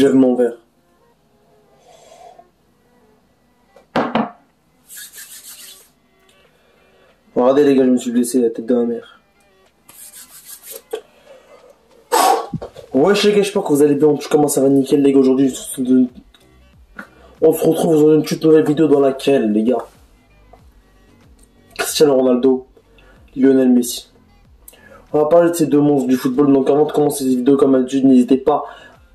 Je lève mon verre. Regardez les gars, je me suis blessé la tête de ma mère. Ouais les gars, j'espère que vous allez bien. En tout cas, ça va nickel les gars. Aujourd'hui, on se retrouve dans une toute nouvelle vidéo dans laquelle, les gars, Cristiano Ronaldo, Lionel Messi. On va parler de ces deux monstres du football. Donc avant de commencer cette vidéo, comme d'habitude, n'hésitez pas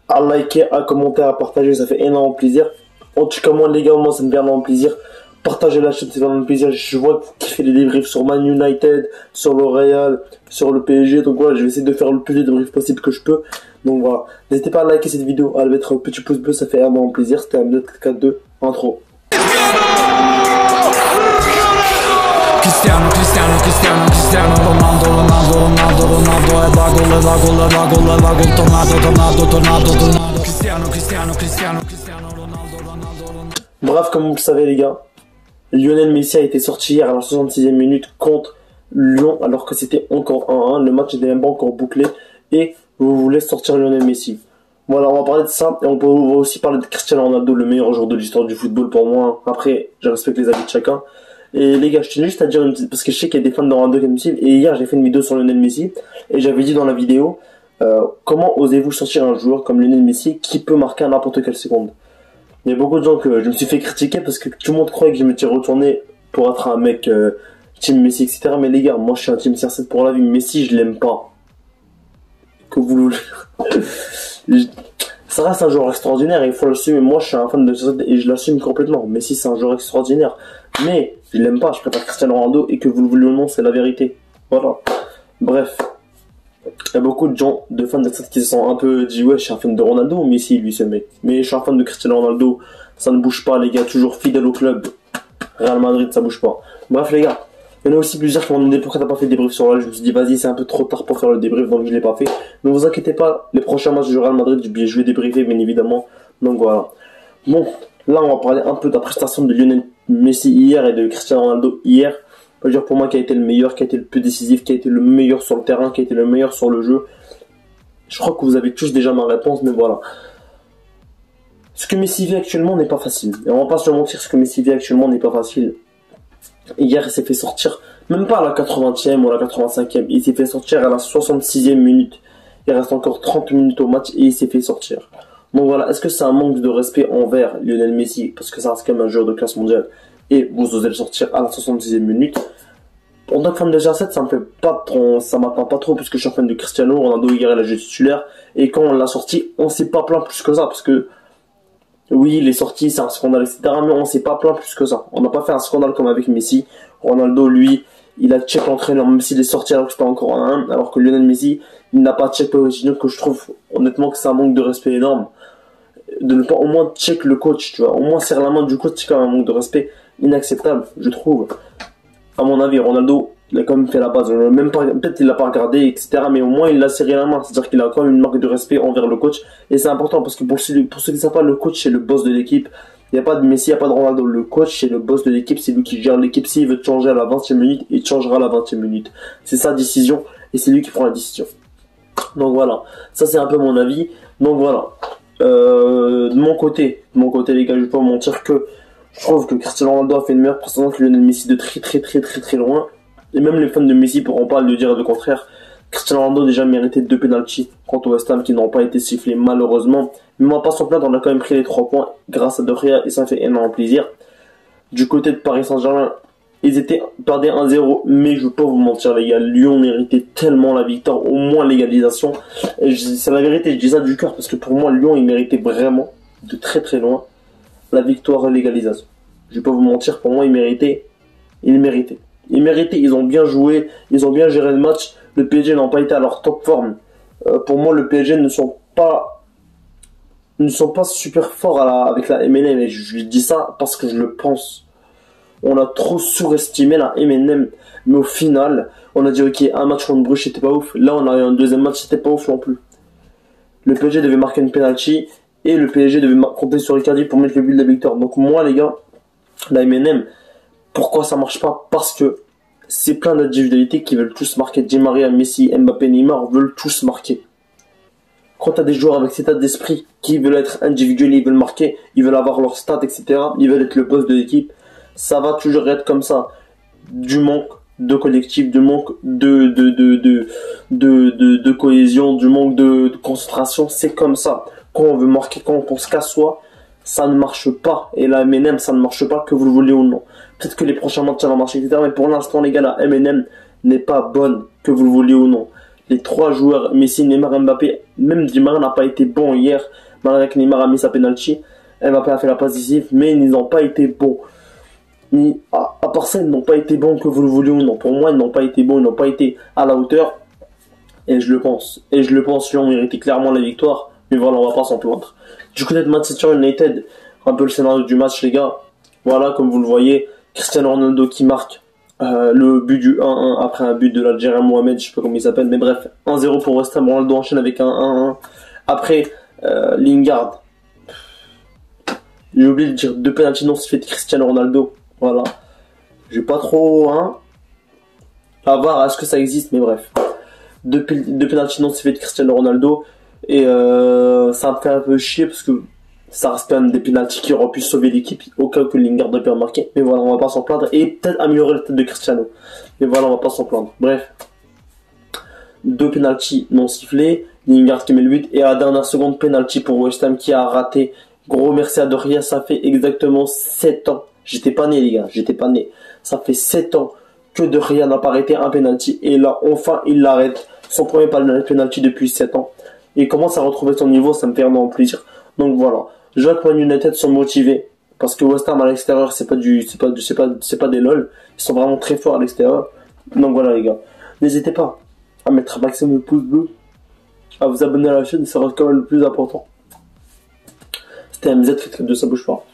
à liker, à commenter, à partager. Ça fait énormément plaisir. En tout cas, moi les gars, moi ça me fait énormément plaisir. Partagez la chaîne, c'est vraiment plaisir. Je vois qu'il fait des débriefs sur Man United, sur le Real, sur le PSG. Donc voilà, je vais essayer de faire le plus de débriefs possible que je peux. Donc voilà, n'hésitez pas à liker cette vidéo, à mettre un petit pouce bleu, ça fait énormément plaisir. C'était un 4-4-2 intro. Cristiano Ronaldo. Bref, comme vous le savez les gars, Lionel Messi a été sorti hier à la 66e minute contre Lyon alors que c'était encore 1-1. Le match n'était même pas encore bouclé et vous voulez sortir Lionel Messi. Voilà, on va parler de ça et on va aussi parler de Cristiano Ronaldo, le meilleur joueur de l'histoire du football pour moi. Après, je respecte les avis de chacun. Et les gars, je tenais juste à dire parce que je sais qu'il y a des fans de Ronaldo qui me suivent. Et hier, j'ai fait une vidéo sur Lionel Messi et j'avais dit dans la vidéo comment osez-vous sortir un joueur comme Lionel Messi qui peut marquer à n'importe quelle seconde. Il y a beaucoup de gens que je me suis fait critiquer parce que tout le monde croyait que je m'étais retourné pour être un mec team Messi, etc. Mais les gars, moi je suis un team CR7 pour la vie. Messi, je l'aime pas. Que vous ça reste un joueur extraordinaire et il faut l'assumer. Moi je suis un fan de CR7 et je l'assume complètement. Messi, c'est un joueur extraordinaire. Mais je l'aime pas, je préfère Cristiano Ronaldo et que vous le voulez ou non, c'est la vérité. Voilà. Bref. Il y a beaucoup de gens, de fans de CR7 qui se sont un peu dit ouais je suis un fan de Ronaldo ou Messi lui ce mec. Mais je suis un fan de Cristiano Ronaldo, ça ne bouge pas les gars, toujours fidèle au club. Real Madrid ça bouge pas. Bref les gars, il y en a aussi plusieurs qui m'ont demandé pourquoi t'as pas fait de débrief sur là. Je me suis dit vas-y c'est un peu trop tard pour faire le débrief donc je l'ai pas fait. Ne vous inquiétez pas, les prochains matchs du Real Madrid je vais débriefer bien évidemment. Donc voilà. Bon, là on va parler un peu de la prestation de Lionel Messi hier et de Cristiano Ronaldo hier. Je veux dire pour moi qui a été le meilleur, qui a été le plus décisif, qui a été le meilleur sur le terrain, qui a été le meilleur sur le jeu. Je crois que vous avez tous déjà ma réponse, mais voilà. Ce que Messi vit actuellement n'est pas facile. Et on va pas se mentir, ce que Messi vit actuellement n'est pas facile. Hier, il s'est fait sortir, même pas à la 80e ou à la 85e, il s'est fait sortir à la 66e minute. Il reste encore 30 minutes au match et il s'est fait sortir. Donc voilà, est-ce que c'est un manque de respect envers Lionel Messi, parce que ça reste quand même un joueur de classe mondiale, et vous osez le sortir à la 66e minute? En tant que fan de CR7, ça me fait pas trop, ça m'attend pas trop, puisque je suis fan de Cristiano Ronaldo hier il a joué titulaire, et quand on l'a sorti, on s'est pas plaint plus que ça, parce que, oui, il est sorti, c'est un scandale, etc., mais on s'est pas plaint plus que ça. On n'a pas fait un scandale comme avec Messi. Ronaldo, lui, il a check l'entraîneur, même s'il est sorti alors que c'était encore un 1, alors que Lionel Messi, il n'a pas check Pochettino, que je trouve, honnêtement, que c'est un manque de respect énorme. De ne pas au moins check le coach, tu vois, au moins serre la main du coach, c'est quand même un manque de respect inacceptable, je trouve. À mon avis, Ronaldo, il a quand même fait la base, même pas, peut-être il l'a pas regardé, etc., mais au moins il l'a serré la main, c'est-à-dire qu'il a quand même une marque de respect envers le coach, et c'est important parce que pour ceux qui ne savent pas, le coach c'est le boss de l'équipe. Il n'y a pas de Messi, il n'y a pas de Ronaldo, le coach c'est le boss de l'équipe, c'est lui qui gère l'équipe. S'il veut te changer à la 20e minute, il te changera à la 20e minute. C'est sa décision, et c'est lui qui prend la décision. Donc voilà, ça c'est un peu mon avis. Donc voilà, de mon côté les gars, je vais pas vous mentir que je trouve que Cristiano Ronaldo a fait une meilleure prestation que Lionel Messi de très loin. Et même les fans de Messi pourront pas le dire le contraire. Cristiano Ronaldo a déjà mérité 2 pénaltys contre West Ham qui n'ont pas été sifflés malheureusement. Mais on va pas s'en plaindre, on a quand même pris les 3 points grâce à De Gea et ça fait énormément plaisir. Du côté de Paris Saint-Germain, ils perdaient 1-0, mais je veux pas vous mentir les gars, Lyon méritait tellement la victoire, au moins l'égalisation. C'est la vérité, je dis ça du cœur parce que pour moi Lyon il méritait vraiment de très loin la victoire et l'égalisation. Je vais pas vous mentir, pour moi ils méritaient, ils ont bien joué, ils ont bien géré le match. Le PSG n'ont pas été à leur top forme. Pour moi le PSG ne sont pas super forts avec la MNM, et je dis ça parce que je le pense. On a trop surestimé la MNM, mais au final, on a dit ok, un match contre Bruges c'était pas ouf. Là, on a eu un deuxième match, c'était pas ouf non plus. Le PSG devait marquer une penalty et le PSG devait compter sur Icardi pour mettre le but de la victoire. Donc moi, les gars, la MNM, pourquoi ça marche pas? Parce que c'est plein d'individualités qui veulent tous marquer. Di Maria, Messi, Mbappé, Neymar veulent tous marquer. quand tu as des joueurs avec cet état d'esprit qui veulent être individuels, ils veulent marquer, ils veulent avoir leurs stats, etc., ils veulent être le boss de l'équipe, ça va toujours être comme ça. Du manque de collectif, du manque de cohésion, du manque de concentration, c'est comme ça. Quand on veut marquer, quand on se casse soi, ça ne marche pas. Et la MNM, ça ne marche pas, que vous le voulez ou non. Peut-être que les prochains matchs, ça va marcher, etc. Mais pour l'instant, les gars, la MNM n'est pas bonne, que vous le voulez ou non. Les trois joueurs, Messi, Neymar, Mbappé, même Di Maria n'a pas été bon hier, malgré que Neymar a mis sa penalty. Mbappé a fait la passe décisive, mais ils n'ont pas été bons. À part ça, ils n'ont pas été bons, que vous le voulez ou non. Pour moi, ils n'ont pas été bons, ils n'ont pas été à la hauteur. Et je le pense. Lyon méritait clairement la victoire. Mais voilà, on va pas s'en plaindre. Du côté de Manchester United, un peu le scénario du match, les gars. Voilà, comme vous le voyez, Cristiano Ronaldo qui marque le but du 1-1 après un but de l'Algérien Mohamed, je sais pas comment il s'appelle, mais bref, 1-0 pour West Ham. Ronaldo enchaîne avec un 1-1. Après, Lingard. J'ai oublié de dire 2 pénaltys non sifflés de Cristiano Ronaldo. Voilà. J'ai pas trop, à voir à ce que ça existe, mais bref. 2 pénaltys non sifflés de Cristiano Ronaldo. Et ça me fait un peu chier parce que ça reste quand même des pénaltys qui auraient pu sauver l'équipe au cas où Lingard aurait pu marquer. Mais voilà, on va pas s'en plaindre. Et peut-être améliorer la tête de Cristiano. Mais voilà, on va pas s'en plaindre. Bref. 2 pénaltys non sifflés. Lingard qui met le but. Et à la dernière seconde, pénalty pour West Ham qui a raté. Gros merci à Doria, ça fait exactement 7 ans. J'étais pas né, les gars, j'étais pas né. Ça fait 7 ans que Doria n'a pas arrêté un penalty. Et là, enfin, il l'arrête. Son premier penalty depuis 7 ans. Et commence à retrouver son niveau, ça me fait énormément plaisir. Donc voilà. Je vois que Man United sont motivés. Parce que West Ham à l'extérieur, c'est pas des lol. Ils sont vraiment très forts à l'extérieur. Donc voilà, les gars. N'hésitez pas à mettre un maximum de pouces bleus, à vous abonner à la chaîne, ça reste quand même le plus important. C'était MZ, faites que de ça bouge pas.